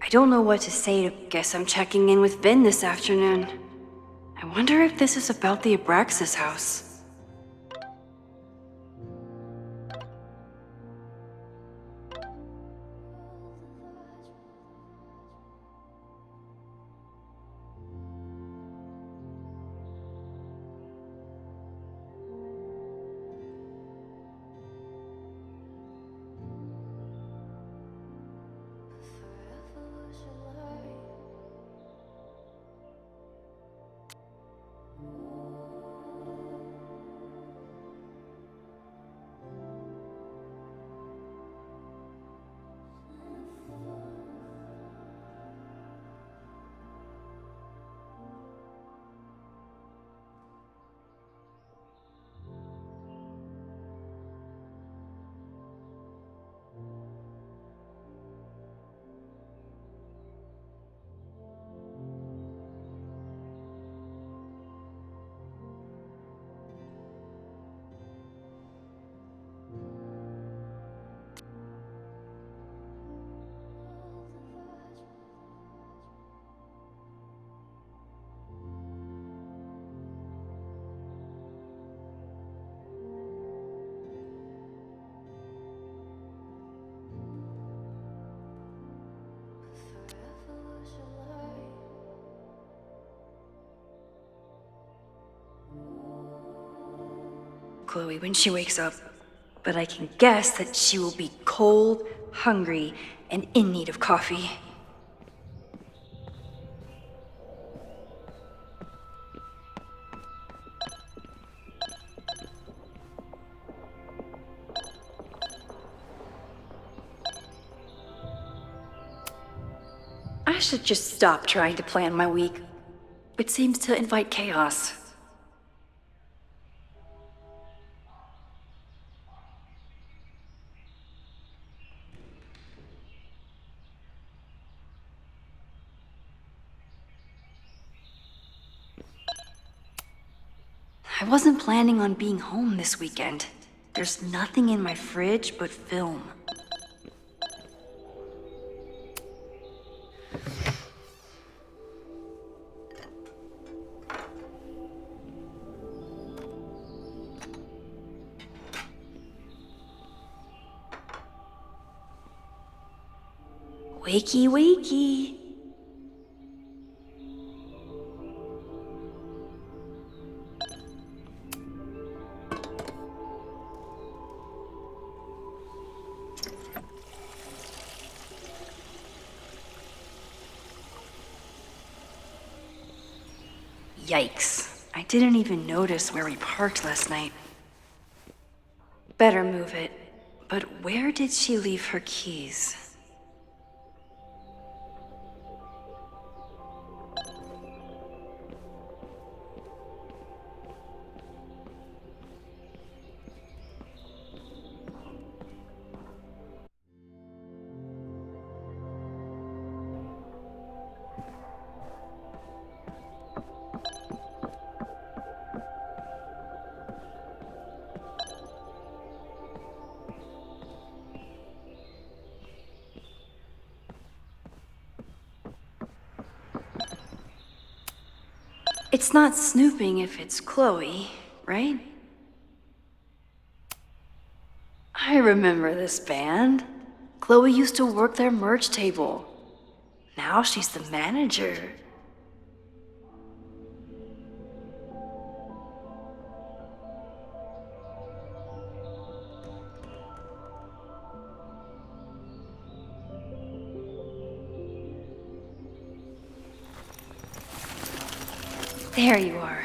I don't know what to say. Guess I'm checking in with Vin this afternoon. I wonder if this is about the Abraxas house. Chloe when she wakes up, but I can guess that she will be cold, hungry, and in need of coffee. I should just stop trying to plan my week. It seems to invite chaos. I wasn't planning on being home this weekend. There's nothing in my fridge but film. Wakey, wakey. Yikes. I didn't even notice where we parked last night. Better move it. But where did she leave her keys? It's not snooping if it's Chloe, right? I remember this band. Chloe used to work their merch table. Now she's the manager. There you are.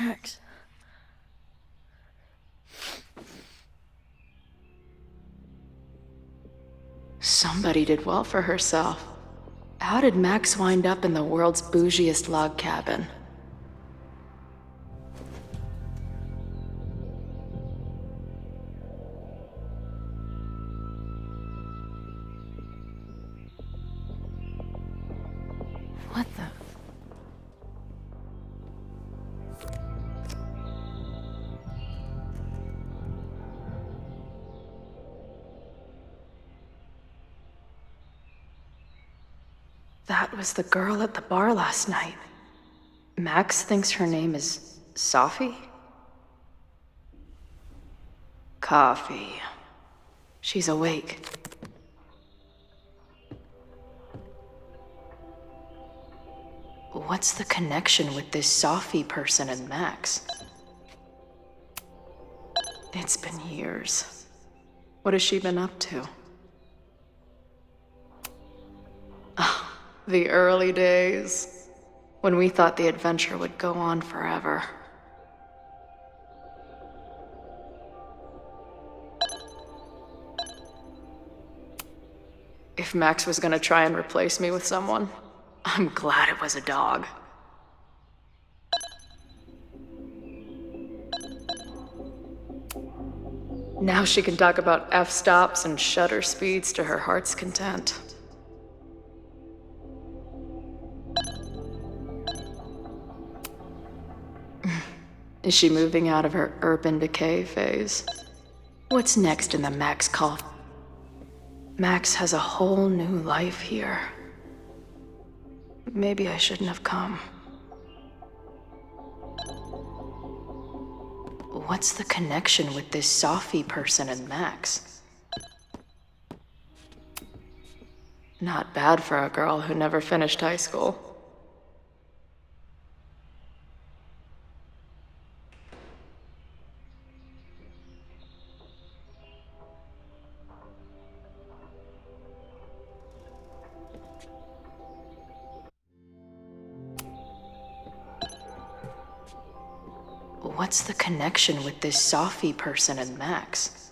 Max. Somebody did well for herself. How did Max wind up in the world's bougiest log cabin? That was the girl at the bar last night. Max thinks her name is Sophie? Coffee. She's awake. What's the connection with this Sophie person and Max? It's been years. What has she been up to? Oh, the early days, when we thought the adventure would go on forever. If Max was gonna try and replace me with someone, I'm glad it was a dog. Now she can talk about f-stops and shutter speeds to her heart's content. Is she moving out of her urban decay phase? What's next in the Max call? Max has a whole new life here. Maybe I shouldn't have come. What's the connection with this Sophie person and Max? Not bad for a girl who never finished high school. What's the connection with this Sophie person and Max?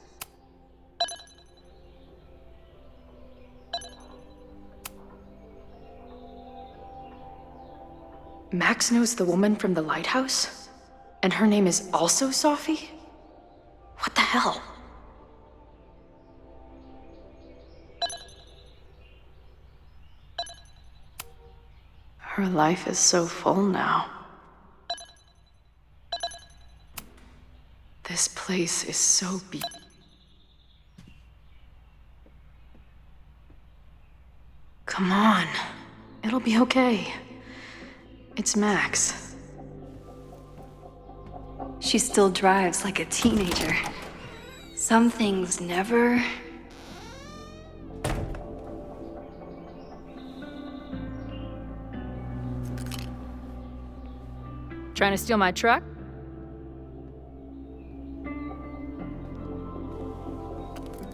Max knows the woman from the lighthouse? And her name is also Sophie? What the hell? Her life is so full now. This place is so Come on. It'll be okay. It's Max. She still drives like a teenager. Some things never... Trying to steal my truck?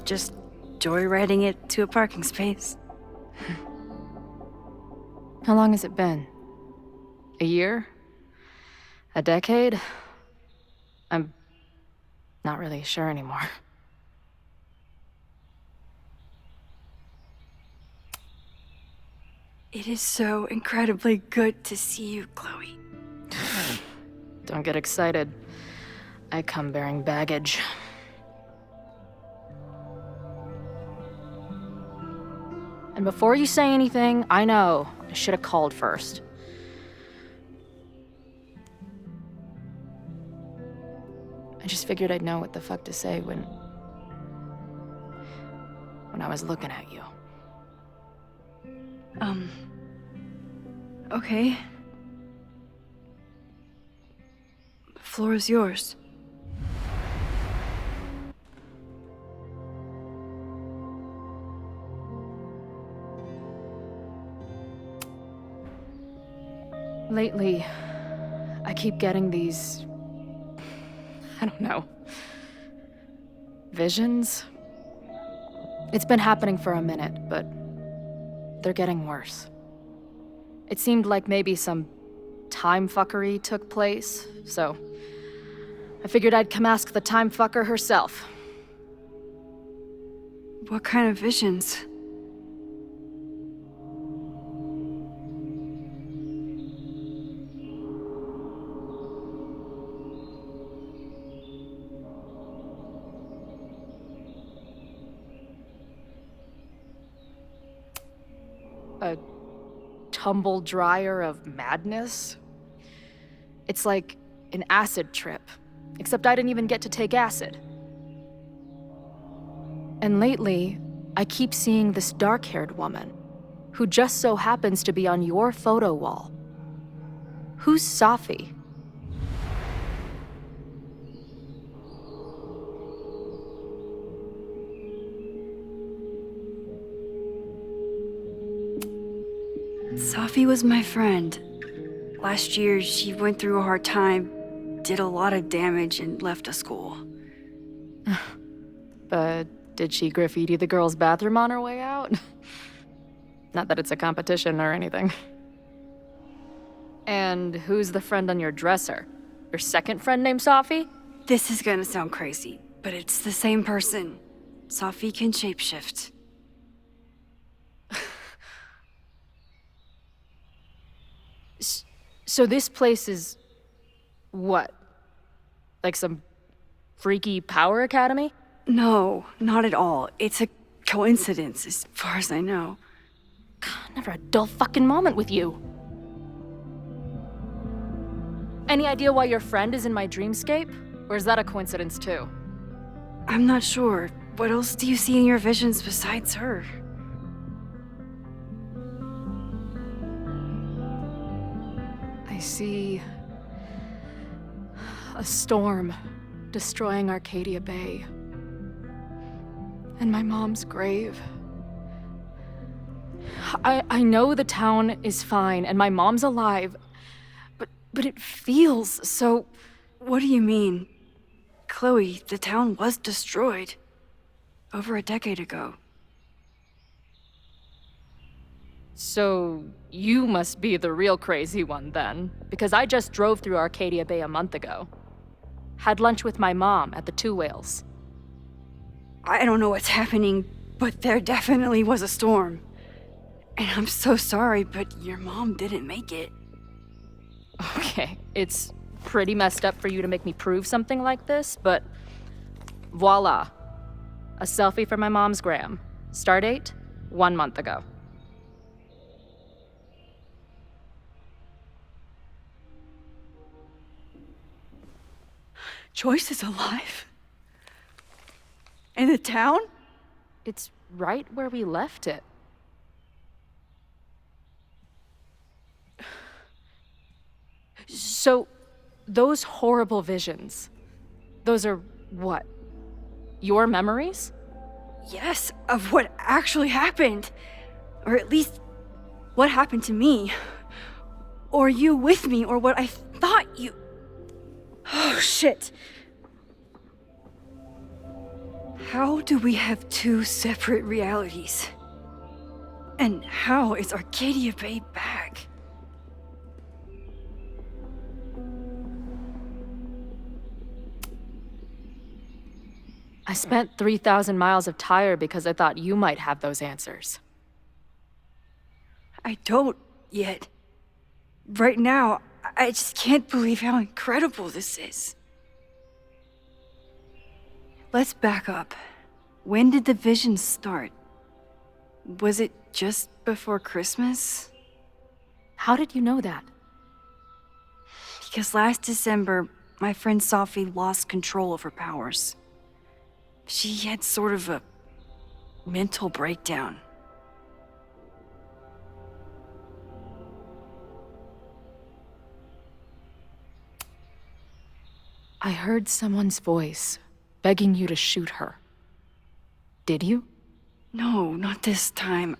Just joyriding it to a parking space. How long has it been? A year? A decade? I'm not really sure anymore. It is so incredibly good to see you, Chloe. Don't get excited. I come bearing baggage. And before you say anything, I know I should have called first. I just figured I'd know what the fuck to say when I was looking at you. Okay. The floor is yours. Lately, I keep getting these... I don't know. Visions? It's been happening for a minute, but they're getting worse. It seemed like maybe some time fuckery took place, so I figured I'd come ask the time fucker herself. What kind of visions? A tumble dryer of madness? It's like an acid trip, except I didn't even get to take acid. And lately, I keep seeing this dark-haired woman. who just so happens to be on your photo wall. Who's Safi? Safi was my friend. Last year, she went through a hard time, did a lot of damage, and left the school. But did she graffiti the girls' bathroom on her way out? Not that it's a competition or anything. And who's the friend on your dresser? Your second friend named Safi? This is gonna sound crazy, but it's the same person. Safi can shapeshift. So this place is... what? Like some freaky power academy? No, not at all. It's a coincidence, as far as I know. God, never a dull fucking moment with you. Any idea why your friend is in my dreamscape? Or is that a coincidence too? I'm not sure. What else do you see in your visions besides her? I see... a storm destroying Arcadia Bay. And my mom's grave. I know the town is fine and my mom's alive, but it feels so... What do you mean? Chloe, the town was destroyed. Over a decade ago. So you must be the real crazy one then, because I just drove through Arcadia Bay a month ago. Had lunch with my mom at the Two Whales. I don't know what's happening, but there definitely was a storm. And I'm so sorry, but your mom didn't make it. Okay, it's pretty messed up for you to make me prove something like this, but voila. A selfie from my mom's gram. Stardate, 1 month ago. Joyce is alive? In the town? It's right where we left it. So, those horrible visions, those are what? Your memories? Yes, of what actually happened. Or at least, what happened to me. Or you with me, or what I thought you... Oh, shit. How do we have two separate realities? And how is Arcadia Bay back? I spent 3,000 miles of tire because I thought you might have those answers. I don't yet. Right now, I just can't believe how incredible this is. Let's back up. When did the visions start? Was it just before Christmas? How did you know that? Because last December, my friend Safi lost control of her powers. She had sort of a mental breakdown. I heard someone's voice begging you to shoot her. Did you? No, not this time.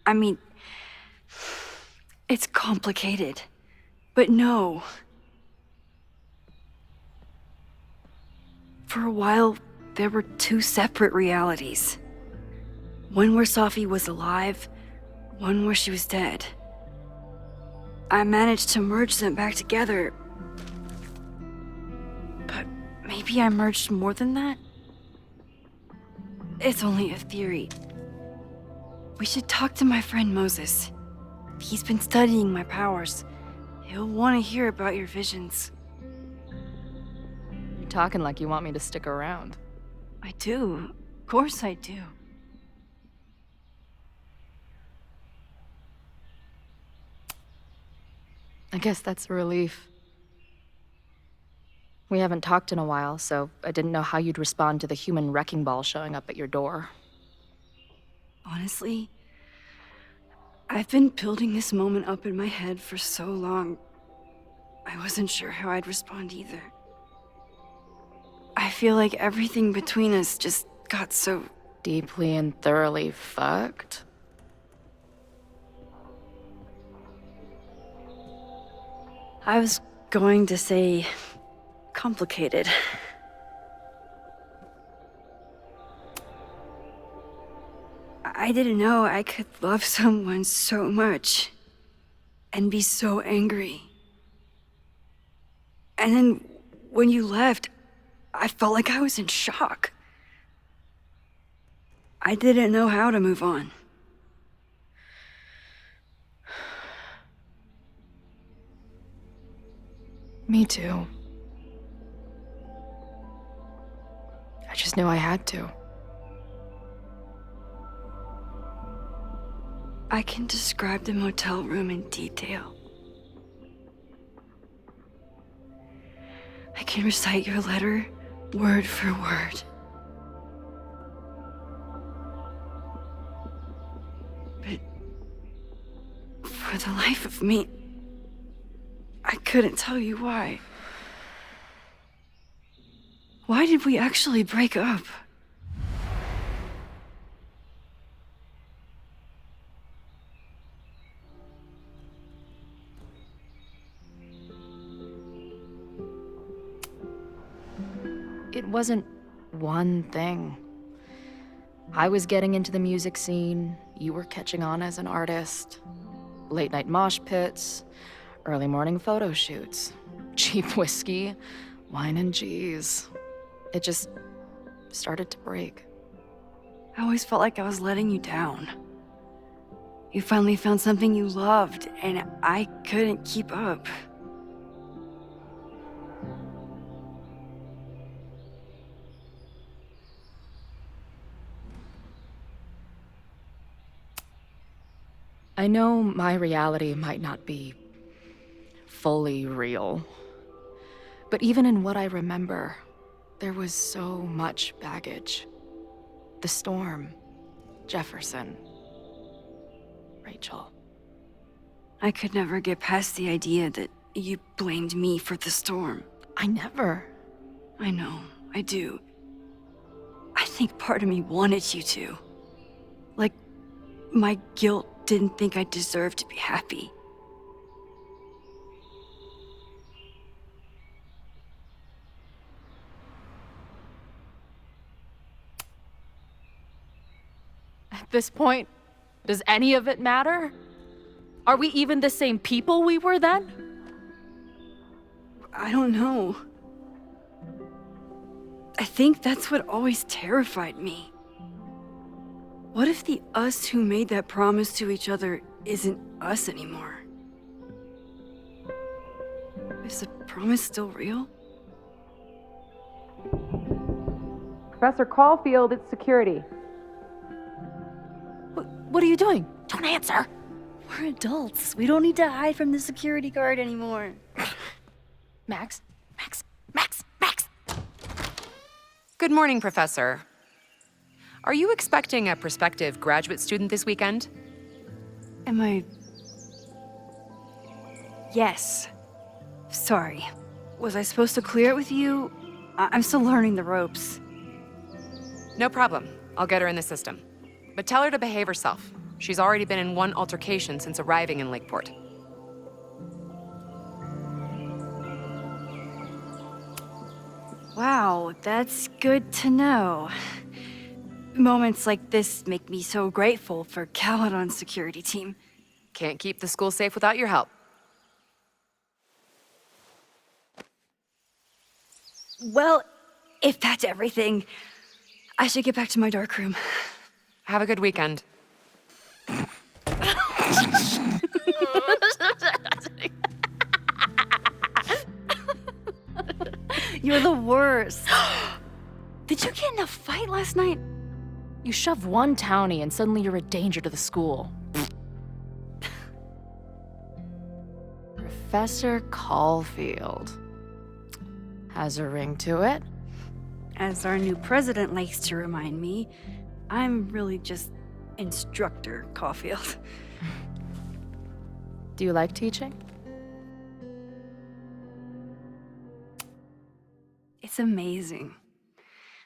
I mean, it's complicated. But no. For a while, there were two separate realities. One where Safi was alive, one where she was dead. I managed to merge them back together. But maybe I merged more than that? It's only a theory. We should talk to my friend Moses. He's been studying my powers. He'll want to hear about your visions. You're talking like you want me to stick around. I do. Of course I do. I guess that's a relief. We haven't talked in a while, so I didn't know how you'd respond to the human wrecking ball showing up at your door. Honestly, I've been building this moment up in my head for so long. I wasn't sure how I'd respond either. I feel like everything between us just got so Deeply and thoroughly fucked? I was going to say complicated. I didn't know I could love someone so much and be so angry. And then when you left, I felt like I was in shock. I didn't know how to move on. Me too. I just knew I had to. I can describe the motel room in detail. I can recite your letter word for word. But for the life of me, I couldn't tell you why. Why did we actually break up? It wasn't one thing. I was getting into the music scene, you were catching on as an artist. Late night mosh pits, early morning photo shoots, cheap whiskey, wine and cheese. It just started to break. I always felt like I was letting you down. You finally found something you loved, and I couldn't keep up. I know my reality might not be fully real, but even in what I remember, there was so much baggage. The storm, Jefferson, Rachel. I could never get past the idea that you blamed me for the storm. I never. I know, I do. I think part of me wanted you to. Like, my guilt didn't think I deserved to be happy. At this point, does any of it matter? Are we even the same people we were then? I don't know. I think that's what always terrified me. What if the us who made that promise to each other isn't us anymore? Is the promise still real? Professor Caulfield, it's security. What are you doing? Don't answer. We're adults. We don't need to hide from the security guard anymore. Max. Good morning, Professor. Are you expecting a prospective graduate student this weekend? Am I... Yes. Sorry. Was I supposed to clear it with you? I'm still learning the ropes. No problem. I'll get her in the system. But tell her to behave herself. She's already been in one altercation since arriving in Lakeport. Wow, that's good to know. Moments like this make me so grateful for Caledon's security team. Can't keep the school safe without your help. Well, if that's everything, I should get back to my dark room. Have a good weekend. You're the worst. Did you get in a fight last night? You shove one townie and suddenly you're a danger to the school. Professor Caulfield. Has a ring to it. As our new president likes to remind me, I'm really just Instructor Caulfield. Do you like teaching? It's amazing.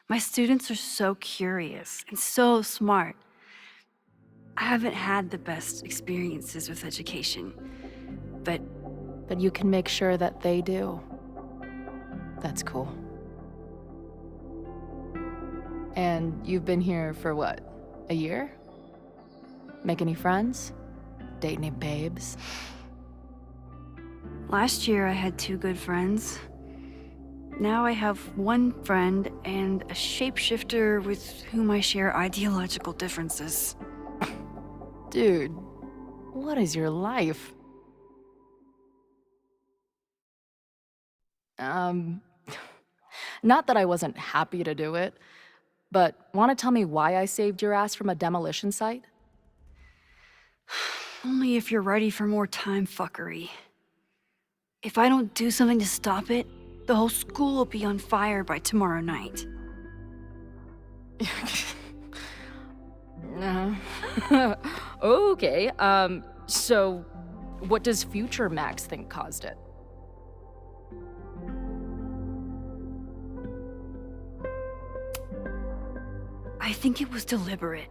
My students are so curious and so smart. I haven't had the best experiences with education, but you can make sure that they do. That's cool. And you've been here for what, a year? Make any friends? Date any babes? last year I had 2 good friends. Now I have 1 friend and a shapeshifter with whom I share ideological differences. Dude, what is your life? Not that I wasn't happy to do it, but want to tell me why I saved your ass from a demolition site? Only if you're ready for more time fuckery. If I don't do something to stop it, the whole school will be on fire by tomorrow night. Okay, so what does future Max think caused it? I think it was deliberate.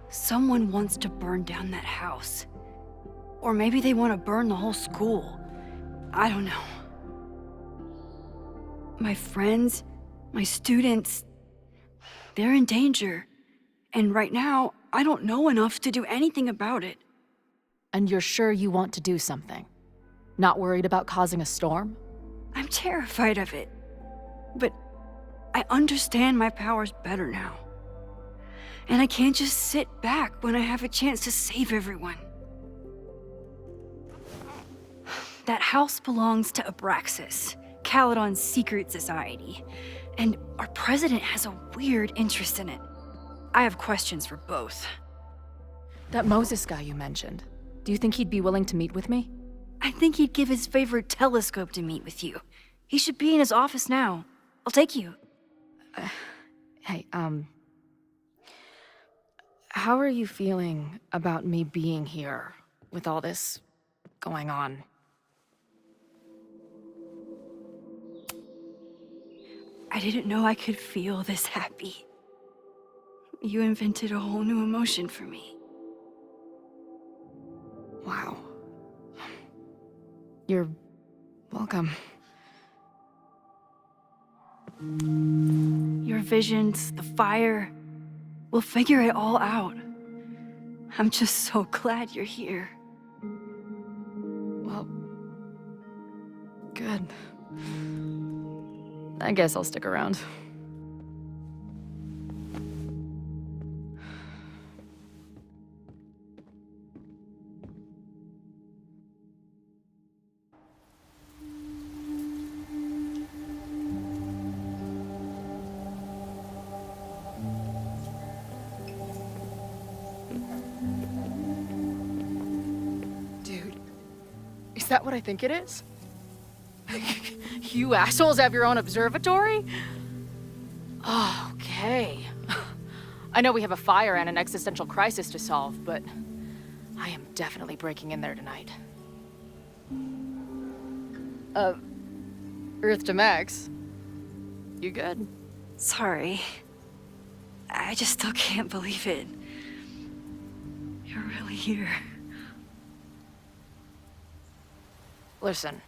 Someone wants to burn down that house. Or maybe they want to burn the whole school. I don't know. My friends, my students, they're in danger. And right now, I don't know enough to do anything about it. And you're sure you want to do something? Not worried about causing a storm? I'm terrified of it. But I understand my powers better now. And I can't just sit back when I have a chance to save everyone. That house belongs to Abraxas, Caledon's secret society. And our president has a weird interest in it. I have questions for both. That Moses guy you mentioned, do you think he'd be willing to meet with me? I think he'd give his favorite telescope to meet with you. He should be in his office now. I'll take you. Hey, how are you feeling about me being here with all this going on? I didn't know I could feel this happy. You invented a whole new emotion for me. Wow. You're welcome. Your visions, the fire, we'll figure it all out. I'm just so glad you're here. Well, good. I guess I'll stick around. Dude, is that what I think it is? You assholes have your own observatory? Oh, okay. I know we have a fire and an existential crisis to solve, but I am definitely breaking in there tonight. Earth to Max. You good? Sorry. I just still can't believe it. You're really here. Listen,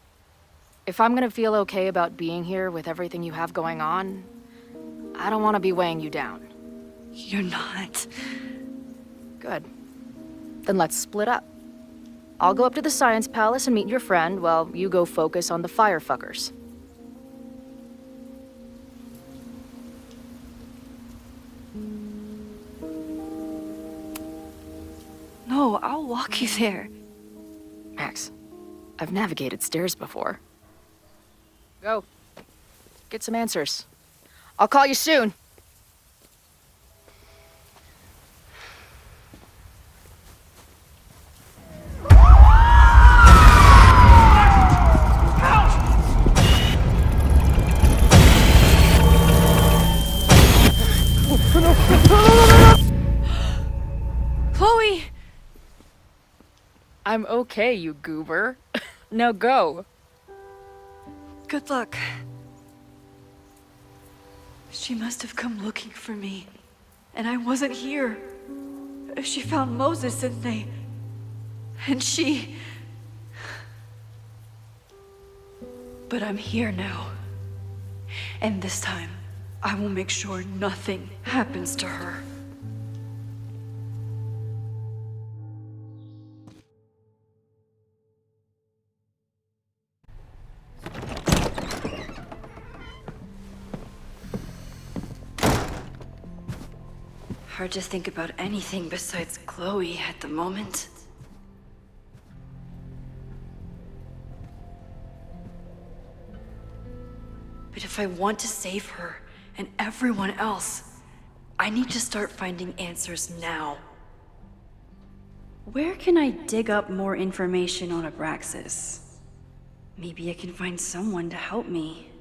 if I'm gonna feel okay about being here with everything you have going on, I don't want to be weighing you down. You're not. Good. Then let's split up. I'll go up to the Science Palace and meet your friend while you go focus on the firefuckers. No, I'll walk you there. Max, I've navigated stairs before. Go. Get some answers. I'll call you soon. Chloe! I'm okay, you goober. Now go. Good luck. She must have come looking for me, and I wasn't here. She found Moses and she... But I'm here now. And this time, I will make sure nothing happens to her. Hard to think about anything besides Chloe at the moment. But if I want to save her and everyone else, I need to start finding answers now. Where can I dig up more information on Abraxas? Maybe I can find someone to help me.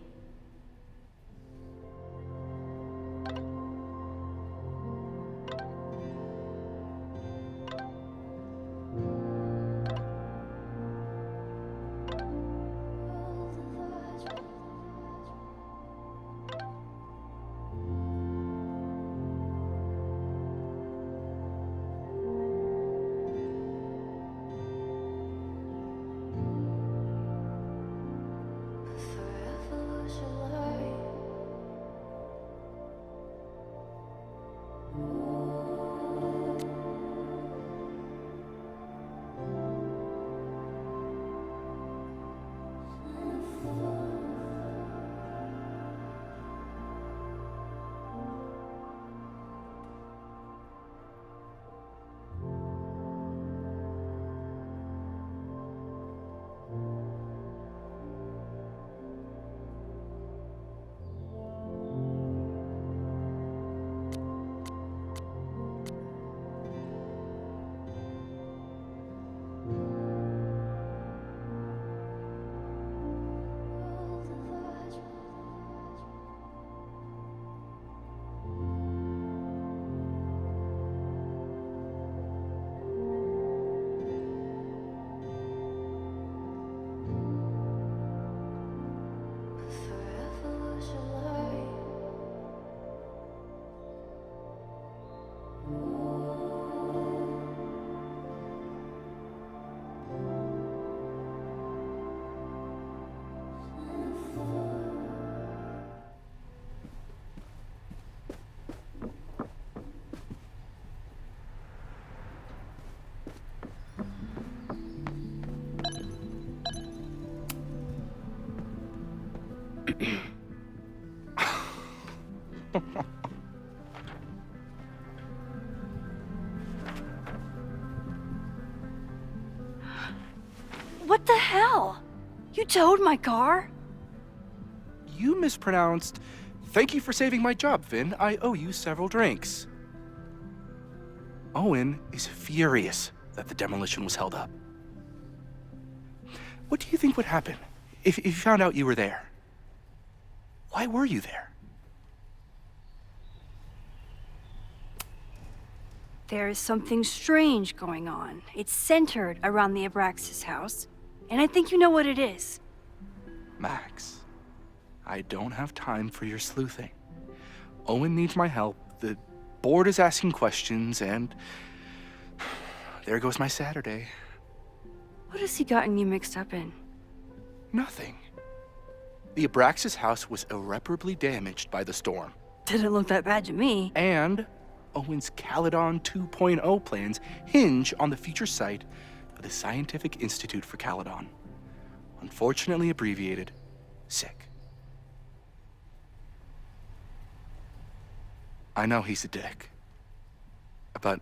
What the hell? You towed my car? You mispronounced. Thank you for saving my job, Finn. I owe you several drinks. Owen is furious that the demolition was held up. What do you think would happen if you found out you were there? Why were you there? There is something strange going on. It's centered around the Abraxas house, and I think you know what it is. Max, I don't have time for your sleuthing. Owen needs my help, the board is asking questions, and there goes my Saturday. What has he gotten you mixed up in? Nothing. The Abraxas house was irreparably damaged by the storm. Didn't look that bad to me. And Owen's Caledon 2.0 plans hinge on the future site of the Scientific Institute for Caledon. Unfortunately abbreviated, SICK. I know he's a dick, but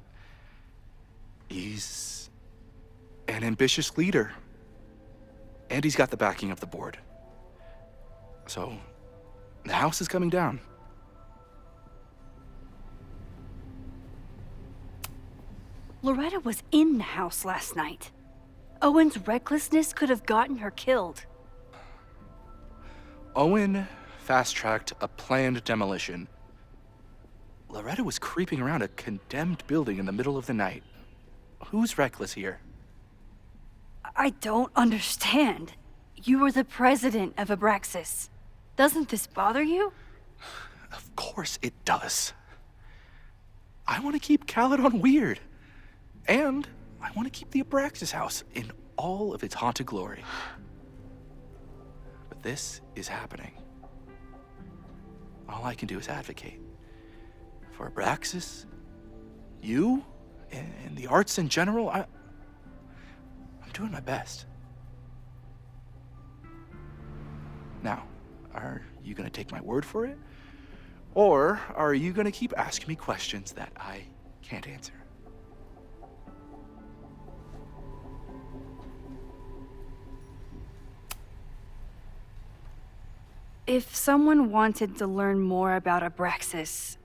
he's an ambitious leader. And he's got the backing of the board. So, the house is coming down. Loretta was in the house last night. Owen's recklessness could have gotten her killed. Owen fast-tracked a planned demolition. Loretta was creeping around a condemned building in the middle of the night. Who's reckless here? I don't understand. You were the president of Abraxas. Doesn't this bother you? Of course it does. I want to keep Caledon weird. And I want to keep the Abraxas house in all of its haunted glory. But this is happening. All I can do is advocate. For Abraxas, you, and the arts in general, I'm doing my best. Now, are you gonna take my word for it? Or are you gonna keep asking me questions that I can't answer? If someone wanted to learn more about Abraxas,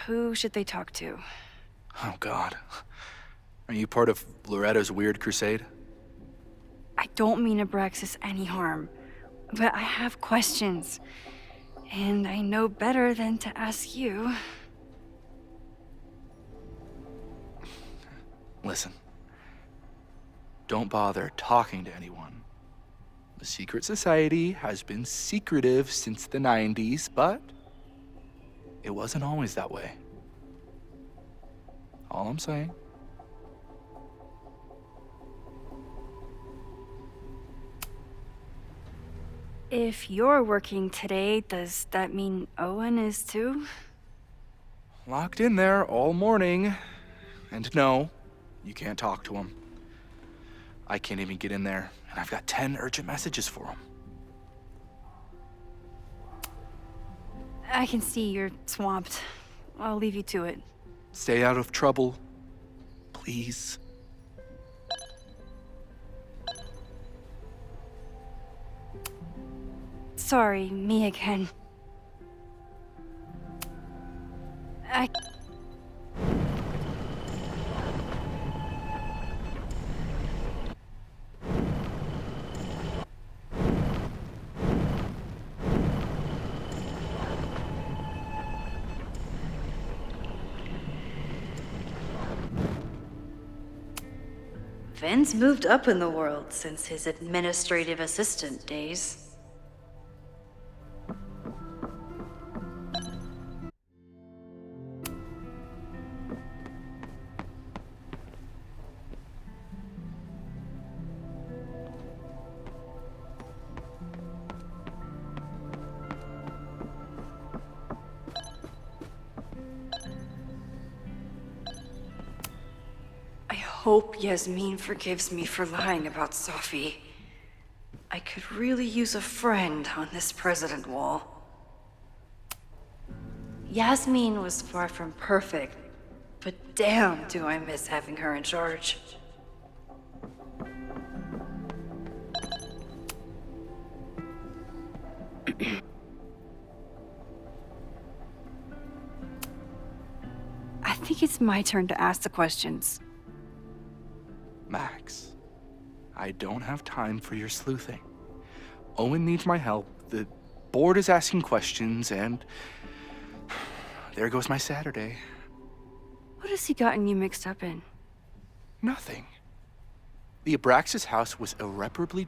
who should they talk to? Oh, God. Are you part of Loretta's weird crusade? I don't mean Abraxas any harm, but I have questions, and I know better than to ask you. Listen. Don't bother talking to anyone. The secret society has been secretive since the 90s, but it wasn't always that way. All I'm saying. If you're working today, does that mean Owen is too? Locked in there all morning. And no, you can't talk to him. I can't even get in there, and I've got 10 urgent messages for him. I can see you're swamped. I'll leave you to it. Stay out of trouble, please. Sorry, me again. Ben's moved up in the world since his administrative assistant days. I hope Yasmin forgives me for lying about Sophie. I could really use a friend on this president wall. Yasmin was far from perfect, but damn do I miss having her in charge. I think it's my turn to ask the questions. Max, I don't have time for your sleuthing. Owen needs my help, the board is asking questions, and there goes my Saturday. What has he gotten you mixed up in? Nothing. The Abraxas house was irreparably...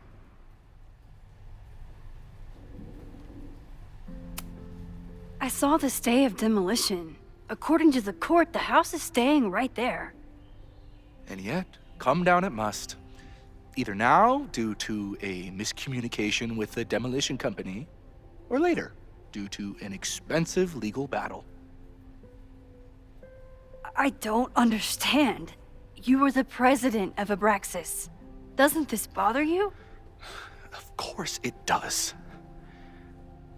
I saw the stay of demolition. According to the court, the house is staying right there. And yet, come down it must. Either now, due to a miscommunication with the demolition company, or later, due to an expensive legal battle. I don't understand. You were the president of Abraxas. Doesn't this bother you? Of course it does.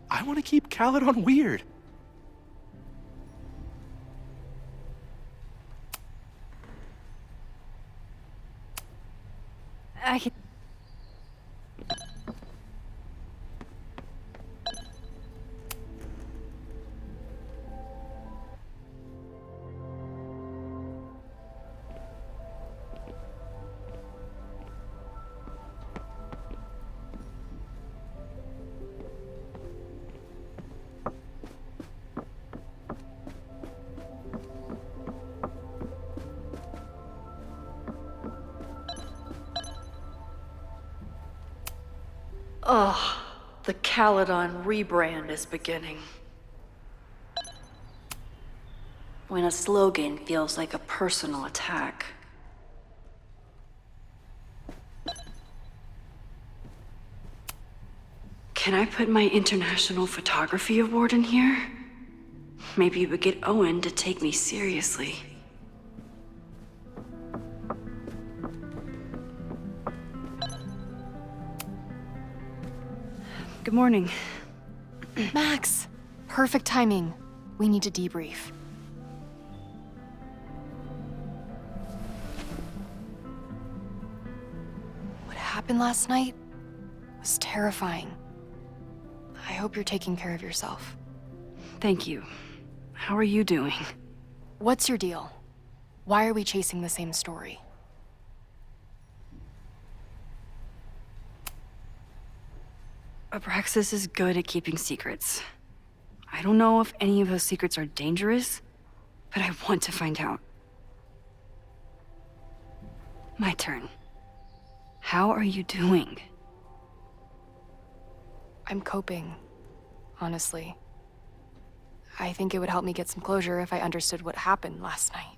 I want to keep Caledon weird. I can... Ugh, the Caledon rebrand is beginning. When a slogan feels like a personal attack. Can I put my International Photography Award in here? Maybe we get Owen to take me seriously. Good morning. Max, perfect timing. We need to debrief. What happened last night was terrifying. I hope you're taking care of yourself. Thank you. How are you doing? What's your deal? Why are we chasing the same story? Abraxas is good at keeping secrets. I don't know if any of those secrets are dangerous, but I want to find out. My turn. How are you doing? I'm coping, honestly. I think it would help me get some closure if I understood what happened last night.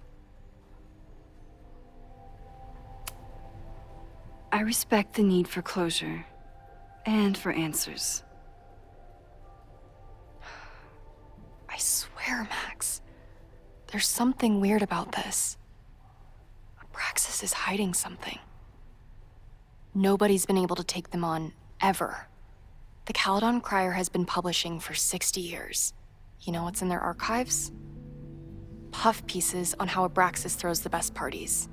I respect the need for closure, and for answers. I swear, Max, there's something weird about this. Abraxas is hiding something. Nobody's been able to take them on, ever. The Caledon Crier has been publishing for 60 years. You know what's in their archives? Puff pieces on how Abraxas throws the best parties.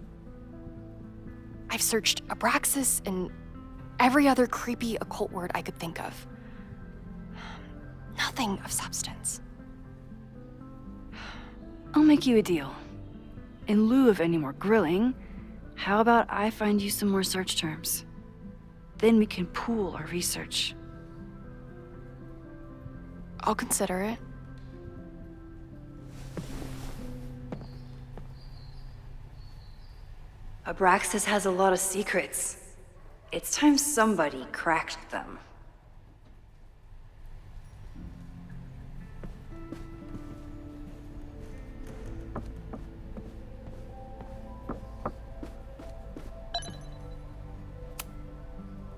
I've searched Abraxas and every other creepy occult word I could think of. Nothing of substance. I'll make you a deal. In lieu of any more grilling, how about I find you some more search terms? Then we can pool our research. I'll consider it. Abraxas has a lot of secrets. It's time somebody cracked them.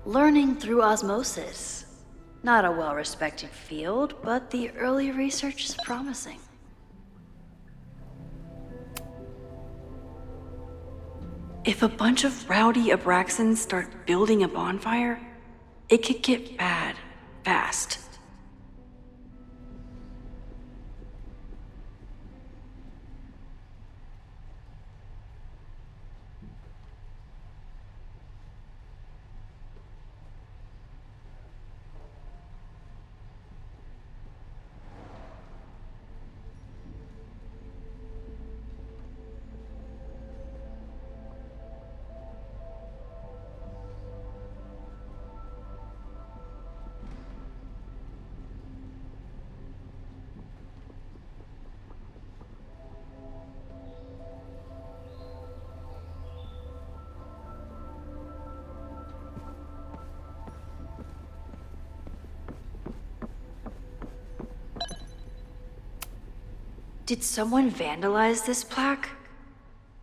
Learning through osmosis. Not a well-respected field, but the early research is promising. If a bunch of rowdy Abraxans start building a bonfire, it could get bad, fast. Did someone vandalize this plaque?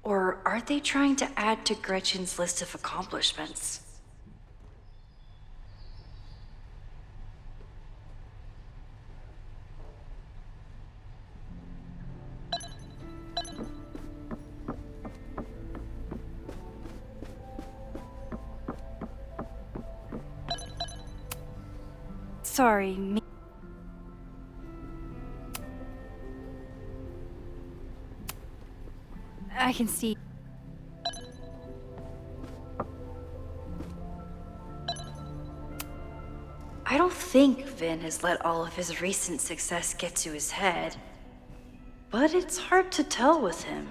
Or are they trying to add to Gretchen's list of accomplishments? Sorry, me. I can see. I don't think Vin has let all of his recent success get to his head. But it's hard to tell with him.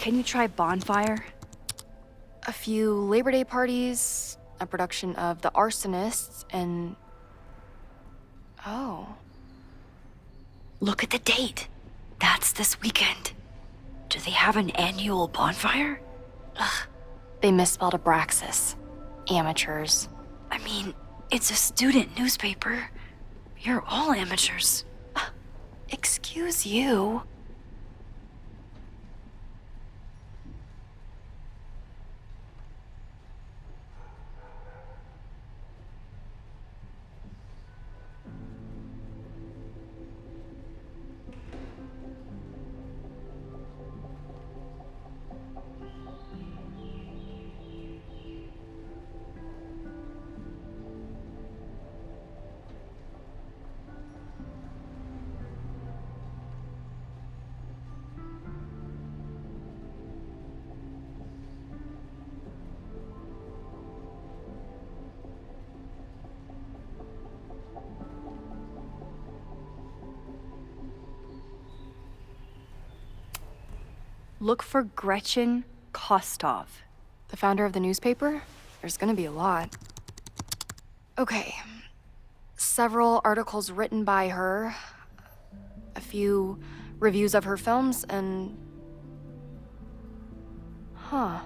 Can you try bonfire? A few Labor Day parties, a production of The Arsonists, and... Oh. Look at the date. That's this weekend. Do they have an annual bonfire? Ugh. They misspelled Abraxas. Amateurs. I mean, it's a student newspaper. You're all amateurs. Excuse you. Look for Gretchen Kostov. The founder of the newspaper? There's gonna be a lot. Okay. Several articles written by her, a few reviews of her films, and... Huh.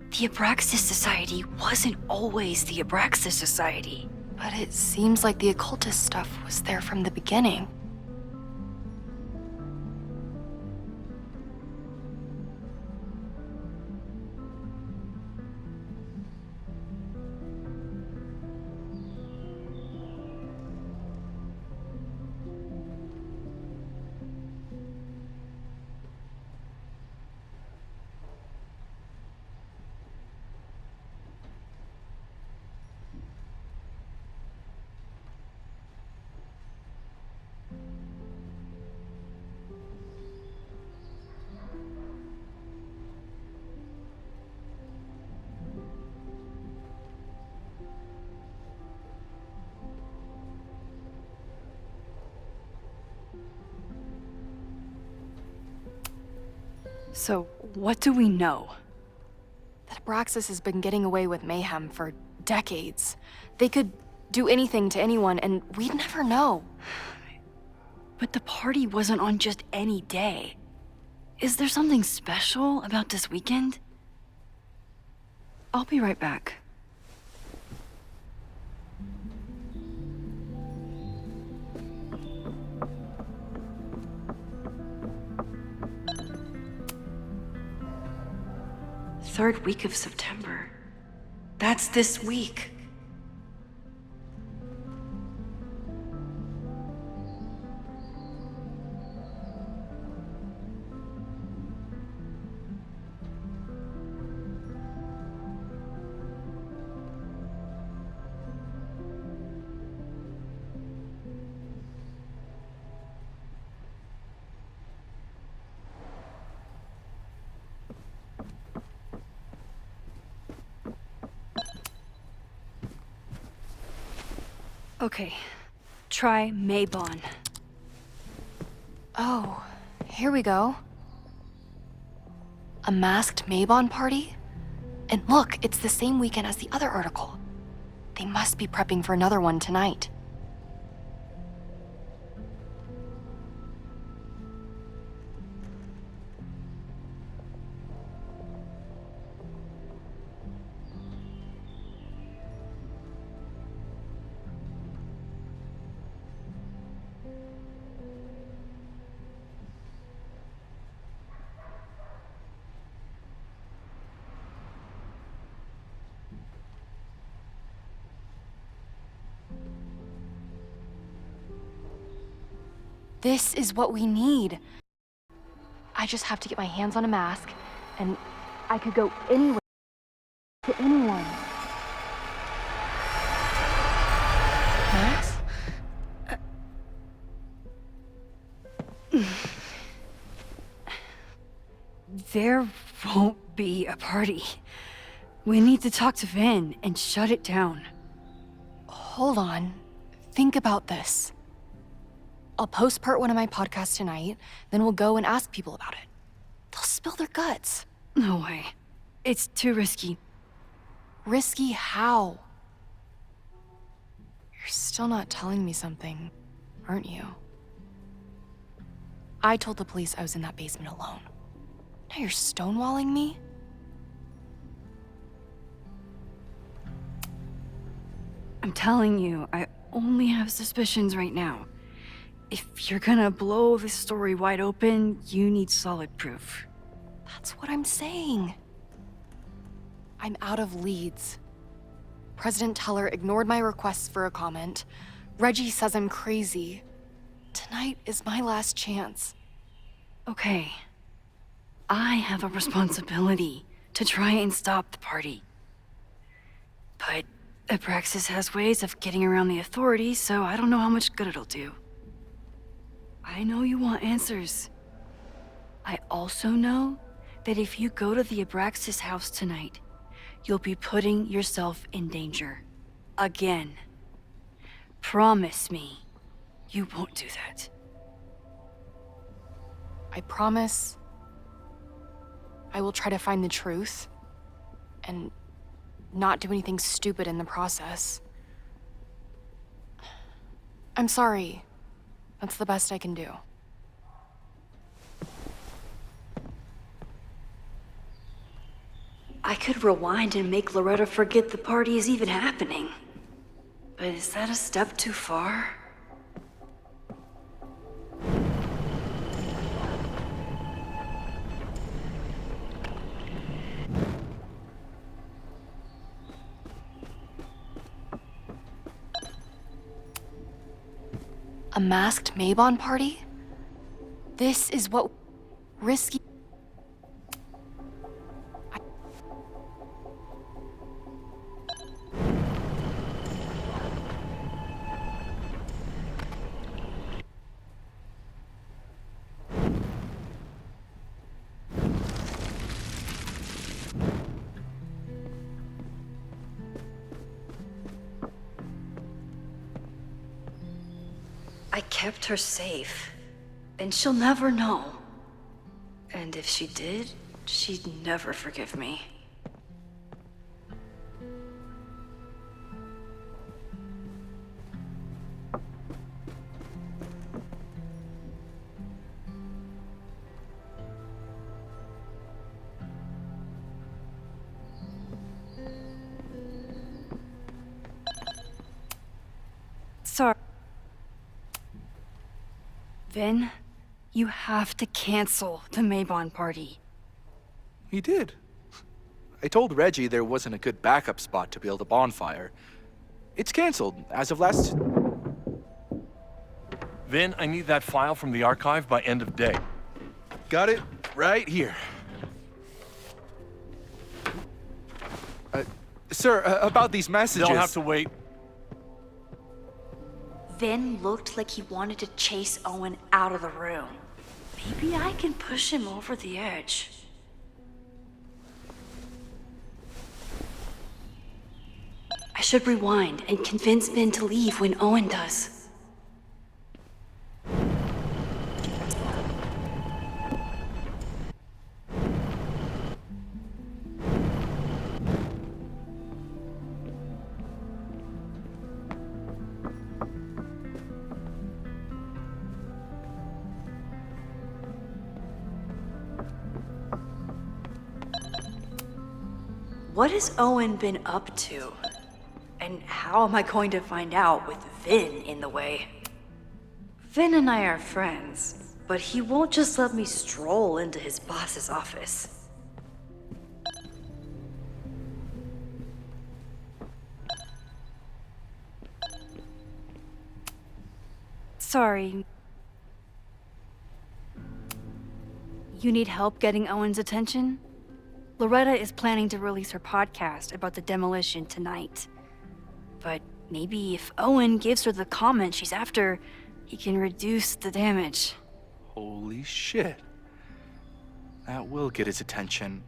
The Abraxas Society wasn't always the Abraxas Society. But it seems like the occultist stuff was there from the beginning. So, what do we know? That Abraxas has been getting away with mayhem for decades. They could do anything to anyone, and we'd never know. But the party wasn't on just any day. Is there something special about this weekend? I'll be right back. Third week of September. That's this week. Okay, try Maybon. Oh, here we go. A masked Maybon party? And look, it's the same weekend as the other article. They must be prepping for another one tonight. This is what we need. I just have to get my hands on a mask, and I could go anywhere to anyone. Max? There won't be a party. We need to talk to Vin and shut it down. Hold on. Think about this. I'll post part one of my podcast tonight, then we'll go and ask people about it. They'll spill their guts. No way. It's too risky. Risky how? You're still not telling me something, aren't you? I told the police I was in that basement alone. Now you're stonewalling me? I'm telling you, I only have suspicions right now. If you're gonna blow this story wide open, you need solid proof. That's what I'm saying. I'm out of leads. President Teller ignored my requests for a comment. Reggie says I'm crazy. Tonight is my last chance. Okay. I have a responsibility to try and stop the party. But Abraxas has ways of getting around the authorities, so I don't know how much good it'll do. I know you want answers. I also know that if you go to the Abraxas house tonight, you'll be putting yourself in danger. Again. Promise me you won't do that. I promise I will try to find the truth and not do anything stupid in the process. I'm sorry. That's the best I can do. I could rewind and make Loretta forget the party is even happening. But is that a step too far? A masked Mabon party? This is what risky. I kept her safe, and she'll never know. And if she did, she'd never forgive me. Sorry. Vin, you have to cancel the Mabon party. He did. I told Reggie there wasn't a good backup spot to build a bonfire. It's canceled as of last... Vin, I need that file from the archive by end of day. Got it right here. Sir, about these messages... They'll have to wait. Vin looked like he wanted to chase Owen out of the room. Maybe I can push him over the edge. I should rewind and convince Vin to leave when Owen does. What has Owen been up to? And how am I going to find out with Vin in the way? Vin and I are friends, but he won't just let me stroll into his boss's office. Sorry. You need help getting Owen's attention? Loretta is planning to release her podcast about the demolition tonight. But maybe if Owen gives her the comment she's after, he can reduce the damage. Holy shit. That will get his attention.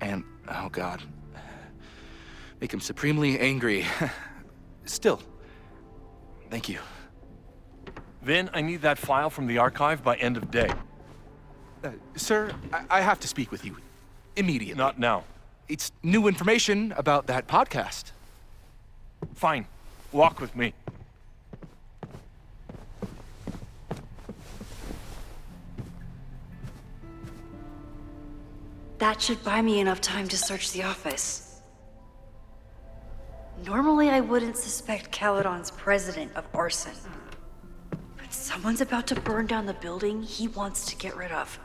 And, oh god, make him supremely angry. Still, thank you. Vin, I need that file from the archive by end of day. Sir, I have to speak with you. Immediately. Not now. It's new information about that podcast. Fine. Walk with me. That should buy me enough time to search the office. Normally, I wouldn't suspect Caledon's president of arson. But someone's about to burn down the building he wants to get rid of.